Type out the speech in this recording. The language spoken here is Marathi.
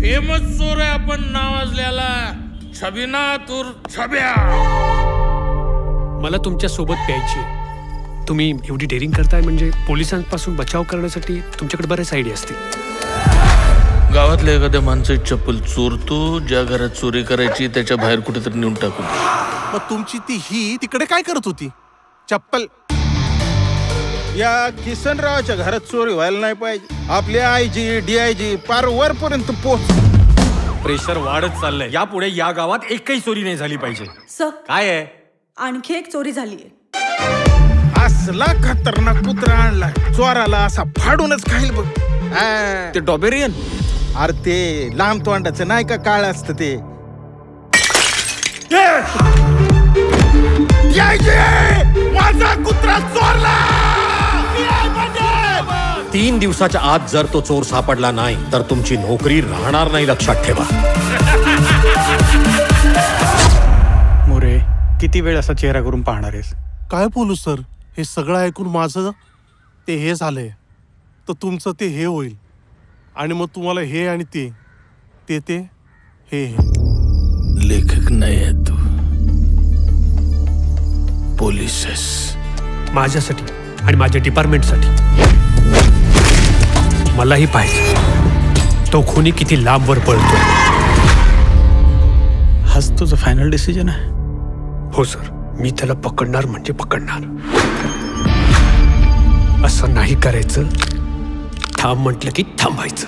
फेमस चोर आहे आपण नावाजल्याला छबिनाथ उर्फ छब्या. मला तुमच्या सोबत प्यायची. तुम्ही एवढी डेअरिंग करताय म्हणजे पोलिसांपासून बचाव करण्यासाठी तुमच्याकडे बरेच आयडिया असतील. गावातल्या एखाद्या माणसाची चप्पल चोरतो, ज्या घरात चोरी करायची त्याच्या बाहेर कुठेतरी नेऊन टाकून. मग तुमची ती ही तिकडे काय करत होती? चप्पल. या किसनरावच्या घरात चोरी व्हायला नाही पाहिजे. आपले आयजी DIG पार वरपर्यंत पोहोच. प्रेशर वाढत चाललंय. यापुढे या गावात एकही चोरी नाही झाली पाहिजे. सर काय आहे? आणखी एक चोरी झालीये. असला खतरनाक कुत्रा आणला, चोराला असा फाडूनच खाईल बघ. ते डॉबेरियन. अरे ते लांब तोंडाचं नाही का, काळ असतं ते. माझा कुत्रा चोरला. 3 दिवसाच्या आत जर तो चोर सापडला नाही तर तुमची नोकरी राहणार नाही, लक्षात ठेवा. मोरे, किती वेळ असा चेहरा करून पाहणार आहेस? काय बोलू सर, हे सगळं ऐकून माझं ते हे झालंय तर तुमचं ते हे होईल आणि मग तुम्हाला हे आणि ते हे. लेखक नाही आहे तू, पोलीस आहेस. माझ्यासाठी आणि माझ्या डिपार्टमेंटसाठी. मलाही पाहिजे तो खुनी किती लांबवर पळतो. हाच तुझं फायनल डिसिजन आहे? हो सर, मी त्याला पकडणार म्हणजे पकडणार. असं नाही करायचं. थांब म्हटलं की थांबायचं.